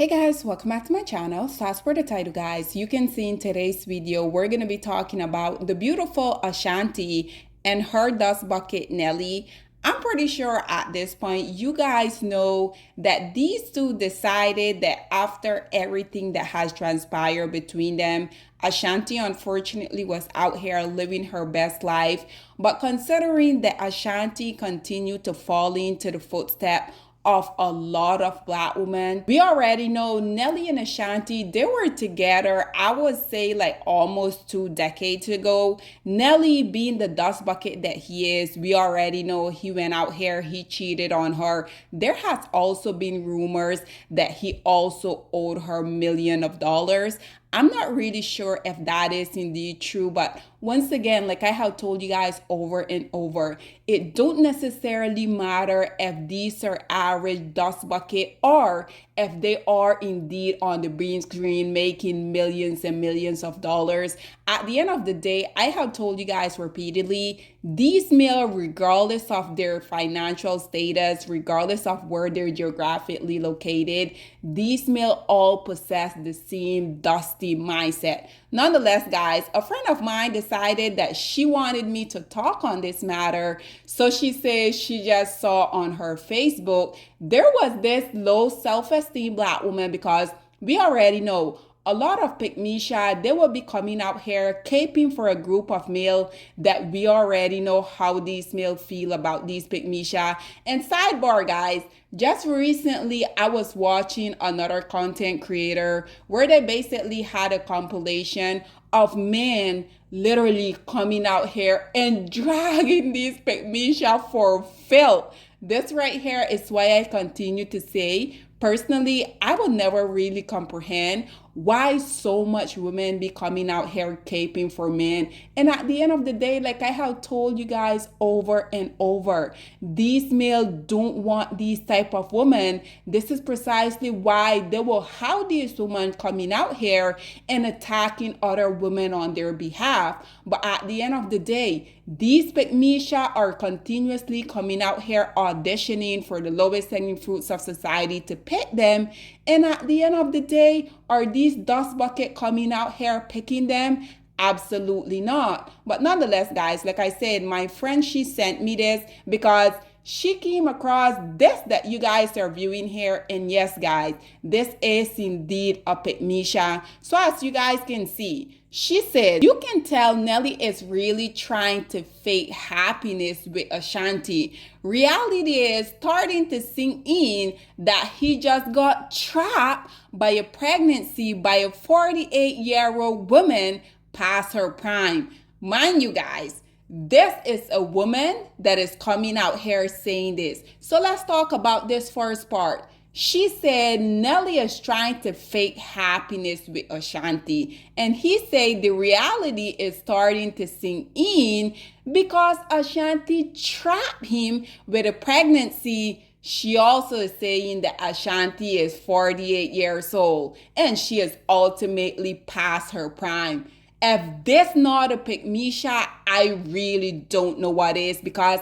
Hey guys, welcome back to my channel. So as per the title guys, you can see in today's video, we're going to be talking about the beautiful Ashanti and her dust bucket Nelly. I'm pretty sure at this point, you guys know that these two decided that after everything that has transpired between them, Ashanti unfortunately was out here living her best life. But considering that Ashanti continued to fall into the footsteps of a lot of black women. We already know Nelly and Ashanti, they were together, I would say like almost 2 decades ago. Nelly being the dust bucket that he is, we already know he went out here, he cheated on her. There has also been rumors that he also owed her millions of dollars. I'm not really sure if that is indeed true, but once again, like I have told you guys over and over, it don't necessarily matter if these are average dust bucket or if they are indeed on the green screen making millions and millions of dollars. At the end of the day, I have told you guys repeatedly, these male, regardless of their financial status, regardless of where they're geographically located, these male all possess the same dusty mindset. Nonetheless, guys, a friend of mine decided that she wanted me to talk on this matter. So she says she just saw on her Facebook there was this low self-esteem black woman, because we already know a lot of pygmisha, they will be coming out here caping for a group of male that we already know how these male feel about these pygmisha. And sidebar guys, just recently I was watching another content creator where they basically had a compilation of men literally coming out here and dragging these pygmisha for filth. This right here is why I continue to say, personally, I will never really comprehend why so much women be coming out here caping for men. And at the end of the day, like I have told you guys over and over, these males don't want these type of women. This is precisely why they will have these women coming out here and attacking other women on their behalf. But at the end of the day, these pygmisha are continuously coming out here auditioning for the lowest hanging fruits of society to pick them. And at the end of the day, are these dust bucket coming out here picking them? Absolutely not. But nonetheless, guys, like I said, my friend, she sent me this because she came across this that you guys are viewing here. And yes, guys, this is indeed a pygmisha. So as you guys can see, she said, you can tell Nelly is really trying to fake happiness with Ashanti. Reality is starting to sink in that he just got trapped by a pregnancy by a 48-year-old woman past her prime. Mind you guys, this is a woman that is coming out here saying this. So let's talk about this first part. She said Nelly is trying to fake happiness with Ashanti. And he said the reality is starting to sink in because Ashanti trapped him with a pregnancy. She also is saying that Ashanti is 48 years old and she is ultimately past her prime. If this not a pygmisha, I really don't know what is, because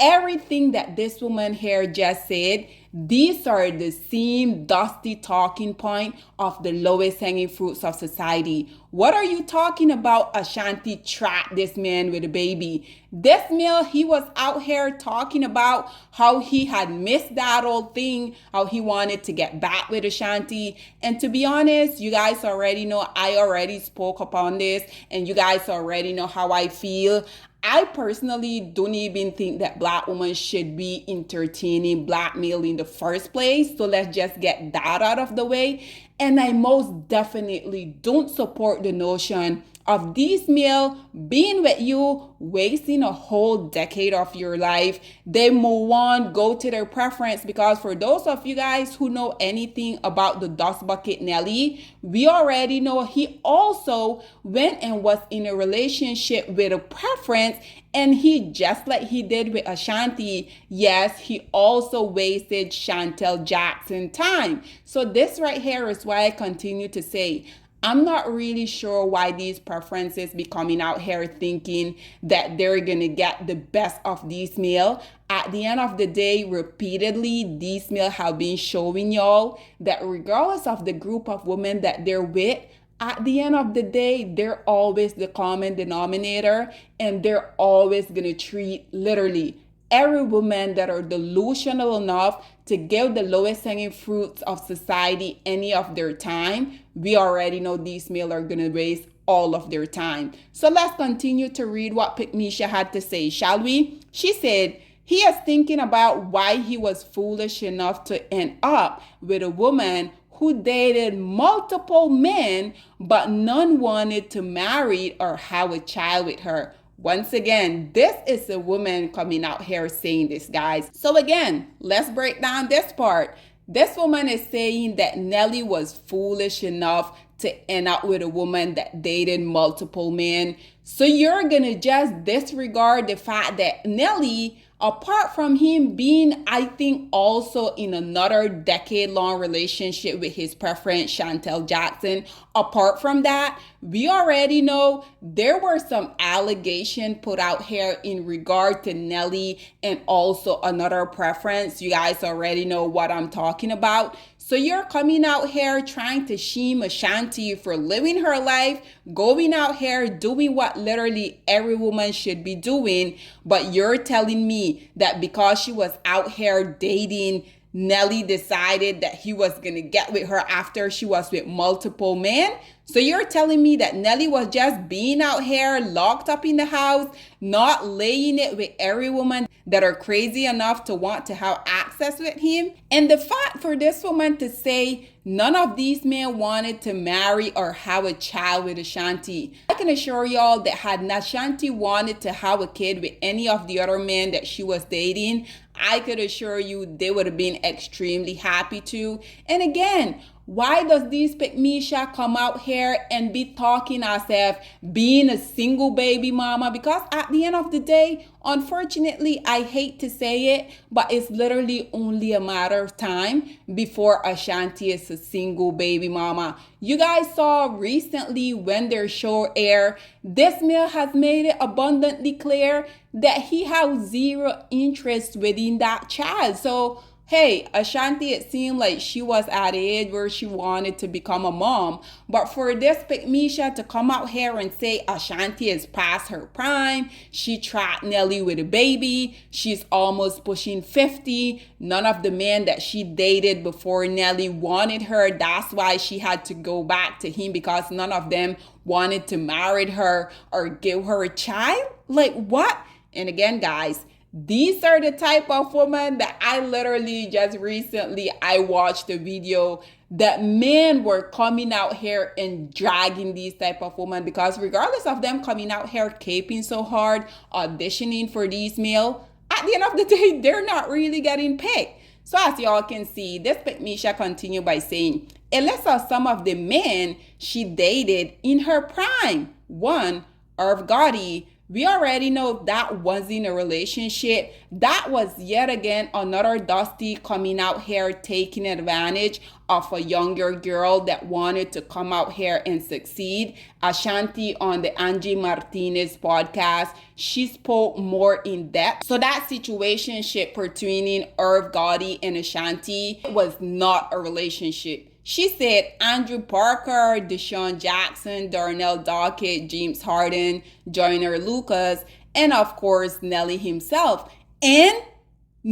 everything that this woman here just said, these are the same dusty talking point of the lowest hanging fruits of society. What are you talking about? Ashanti trapped this man with a baby. This male, he was out here talking about how he had missed that old thing, how he wanted to get back with Ashanti. And to be honest, you guys already know, I already spoke upon this, and you guys already know how I feel. I personally don't even think that black women should be entertaining blackmail in the first place. So let's just get that out of the way. And I most definitely don't support the notion of these male being with you, wasting a whole decade of your life. They move on, go to their preference, because for those of you guys who know anything about the dust bucket Nelly, we already know he also went and was in a relationship with a preference. And he, just like he did with Ashanti, yes, he also wasted Chantel Jackson time. So this right here is why I continue to say, I'm not really sure why these preferences be coming out here thinking that they're gonna get the best of these male. At the end of the day, repeatedly, these male have been showing y'all that regardless of the group of women that they're with, at the end of the day, they're always the common denominator, and they're always gonna treat literally every woman that are delusional enough to give the lowest hanging fruits of society any of their time. We already know these male are gonna waste all of their time. So let's continue to read what Pikmisha had to say, shall we? She said, he is thinking about why he was foolish enough to end up with a woman who dated multiple men, but none wanted to marry or have a child with her. Once again, this is a woman coming out here saying this, guys. So again, let's break down this part. This woman is saying that Nelly was foolish enough to end up with a woman that dated multiple men. So you're gonna just disregard the fact that Nelly, apart from him being, I think, also in another decade-long relationship with his preference, Chantel Jackson, apart from that, we already know there were some allegations put out here in regard to Nelly and also another preference. You guys already know what I'm talking about. So you're coming out here trying to shame Ashanti for living her life, going out here doing what literally every woman should be doing. But you're telling me that because she was out here dating, Nelly decided that he was going to get with her after she was with multiple men. So you're telling me that Nelly was just being out here locked up in the house, not laying it with every woman that are crazy enough to want to have access with him? And the fact for this woman to say none of these men wanted to marry or have a child with Ashanti, I can assure y'all that had Ashanti wanted to have a kid with any of the other men that she was dating, I could assure you they would have been extremely happy to. And again, why does these Pikmisha come out here and be talking as if being a single baby mama? Because at the end of the day, unfortunately, I hate to say it, but it's literally only a matter of time before Ashanti is a single baby mama. You guys saw recently when their show aired, this male has made it abundantly clear that he has zero interest within that child. So hey, Ashanti, it seemed like she was at an age where she wanted to become a mom. But for this Pikmisha to come out here and say Ashanti is past her prime, she trapped Nelly with a baby, she's almost pushing 50, none of the men that she dated before Nelly wanted her, that's why she had to go back to him because none of them wanted to marry her or give her a child? Like what? And again, guys, these are the type of women that I literally just recently, I watched a video that men were coming out here and dragging these type of women because regardless of them coming out here caping so hard, auditioning for these male, at the end of the day, they're not really getting picked. So as y'all can see, this Pikmisha continued by saying, it lists out some of the men she dated in her prime. One, Irv Gotti. We already know that wasn't a relationship. That was yet again another Dusty coming out here taking advantage of a younger girl that wanted to come out here and succeed. Ashanti on the Angie Martinez podcast, she spoke more in depth. So that situationship between Irv Gotti and Ashanti was not a relationship. She said Andrew Parker, Deshaun Jackson, Darnell Dockett, James Harden, Joyner Lucas, and of course Nelly himself. And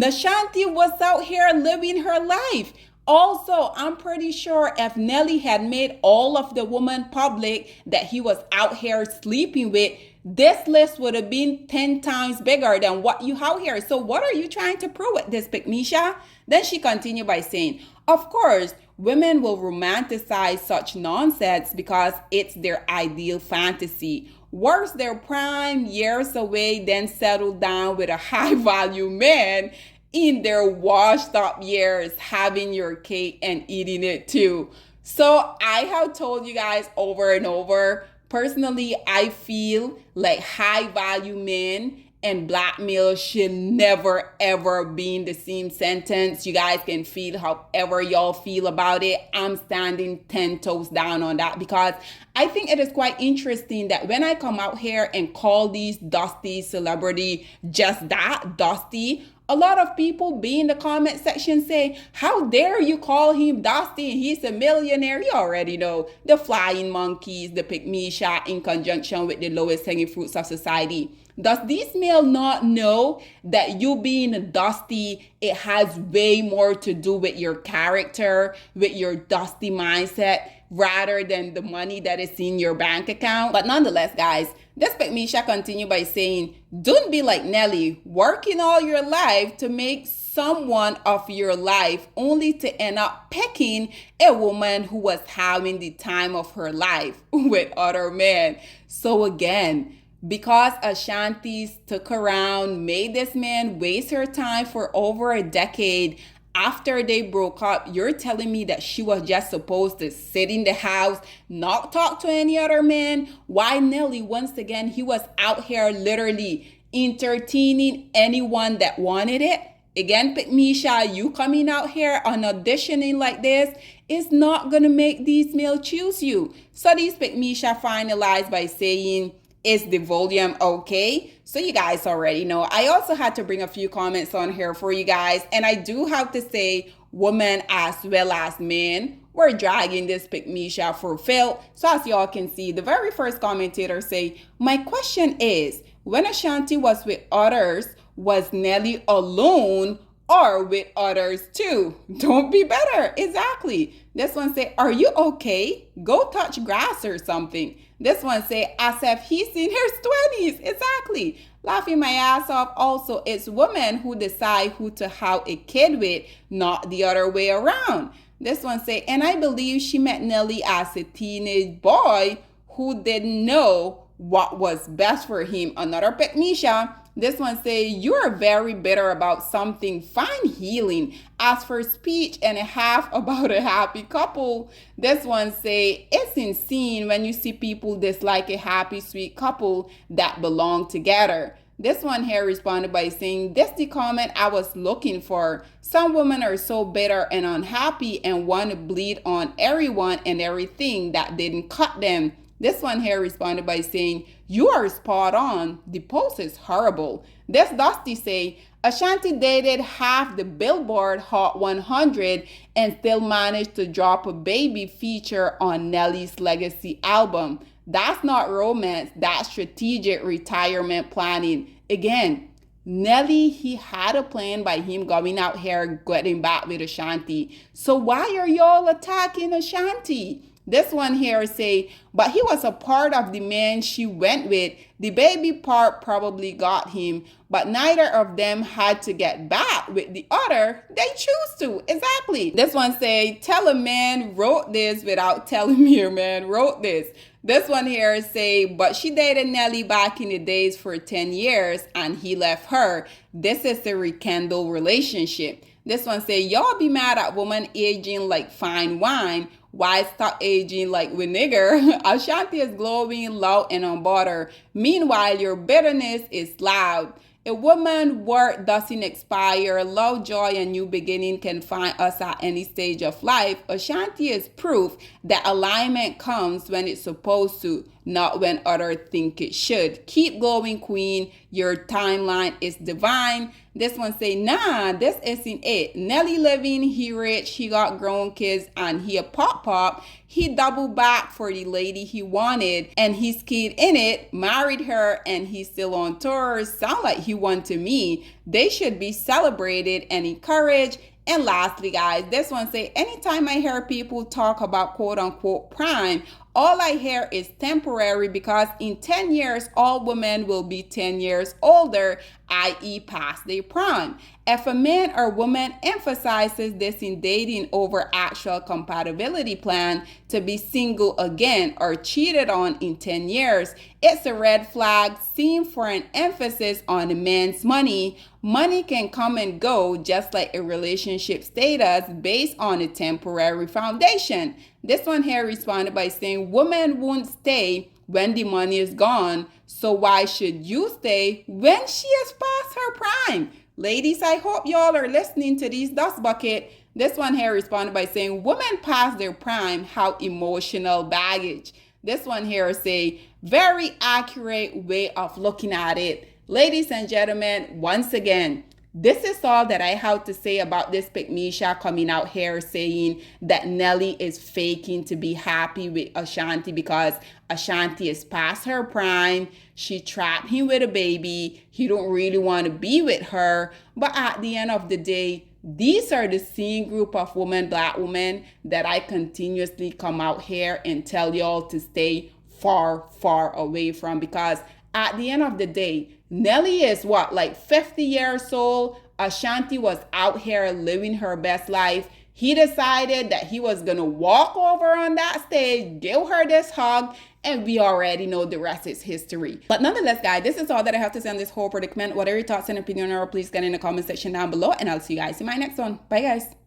Ashanti was out here living her life. Also, I'm pretty sure if Nelly had made all of the women public that he was out here sleeping with, this list would have been 10 times bigger than what you have here. So what are you trying to prove with this, Pikmisha? Then she continued by saying, of course, women will romanticize such nonsense because it's their ideal fantasy. Worse, their prime years away, then settle down with a high-value man in their washed up years, having your cake and eating it too. So I have told you guys over and over, personally, I feel like high-value men and blackmail should never ever be in the same sentence. You guys can feel however y'all feel about it. I'm standing 10 toes down on that because I think it is quite interesting that when I come out here and call these dusty celebrity just that, dusty, a lot of people be in the comment section say, how dare you call him Dusty? He's a millionaire. You already know the flying monkeys, the pick me shot in conjunction with the lowest hanging fruits of society. Does this male not know that you being dusty, it has way more to do with your character, with your dusty mindset, rather than the money that is in your bank account? But nonetheless, guys, this Misha continue by saying, don't be like Nelly, working all your life to make someone of your life only to end up picking a woman who was having the time of her life with other men. So again, because Ashanti took around, made this man waste her time for over a decade after they broke up, you're telling me that she was just supposed to sit in the house, not talk to any other man? Why Nelly, once again, he was out here literally entertaining anyone that wanted it? Again, Misha, you coming out here on auditioning like this is not going to make these males choose you. So these Misha finalized by saying, is the volume okay? So you guys already know. I also had to bring a few comments on here for you guys. And I do have to say, women as well as men, we're dragging this Misha for Phil. So as y'all can see, the very first commentator say, my question is, when Ashanti was with others, was Nelly alone or with others too? Don't be better. Exactly. This one say, are you okay? Go touch grass or something. This one say, as if he's in his 20s. Exactly. Laughing my ass off. Also, it's women who decide who to have a kid with, not the other way around. This one say, and I believe she met Nelly as a teenage boy who didn't know what was best for him. Another Misha. This one say, you are very bitter about something. Find healing. As for speech and a half about a happy couple. This one say, it's insane when you see people dislike a happy, sweet couple that belong together. This one here responded by saying, this the comment I was looking for. Some women are so bitter and unhappy and want to bleed on everyone and everything that didn't cut them. This one here responded by saying, you are spot on. The post is horrible. This Dusty say, Ashanti dated half the Billboard Hot 100 and still managed to drop a baby feature on Nelly's Legacy album. That's not romance. That's strategic retirement planning. Again, Nelly, he had a plan by him going out here, getting back with Ashanti. So why are y'all attacking Ashanti? This one here say, but he was a part of the man she went with. The baby part probably got him, but neither of them had to get back with the other. They choose to. Exactly. This one say, tell a man wrote this without telling me a man wrote this. This one here say, but she dated Nelly back in the days for 10 years and he left her. This is the rekindle relationship. This one say, y'all be mad at woman aging like fine wine. Why stop aging like with nigger? Ashanti is glowing, loud, and unbothered. Meanwhile, your bitterness is loud. A woman's word doesn't expire. Love, joy, and new beginning can find us at any stage of life. Ashanti is proof that alignment comes when it's supposed to, not when others think it should. Keep going, queen. Your timeline is divine. This one say, nah, this isn't it. Nelly living, he rich, he got grown kids, and he a pop. He doubled back for the lady he wanted, and his kid in it, married her, and he's still on tour. Sound like he won to me. They should be celebrated and encouraged. And lastly, guys, this one say, anytime I hear people talk about quote unquote prime, all I hear is temporary, because in 10 years, all women will be 10 years older, i.e. past their prime. If a man or woman emphasizes this in dating over actual compatibility plan to be single again or cheated on in 10 years, it's a red flag seen for an emphasis on a man's money. Money can come and go just like a relationship status based on a temporary foundation. This one here responded by saying, women won't stay when the money is gone. So why should you stay when she is past her prime? Ladies, I hope y'all are listening to these dust bucket. This one here responded by saying, women past their prime have emotional baggage. This one here say, very accurate way of looking at it. Ladies and gentlemen, once again, this is all that I have to say about this Pygmisha coming out here saying that Nelly is faking to be happy with Ashanti because Ashanti is past her prime. She trapped him with a baby. He don't really want to be with her. But at the end of the day, these are the same group of women, black women, that I continuously come out here and tell y'all to stay far, far away from, because at the end of the day, Nelly is what, like 50 years old? Ashanti was out here living her best life. He decided that he was going to walk over on that stage, give her this hug, and we already know the rest is history. But nonetheless, guys, this is all that I have to say on this whole predicament. Whatever your thoughts and opinion are, please get in the comment section down below, and I'll see you guys in my next one. Bye, guys.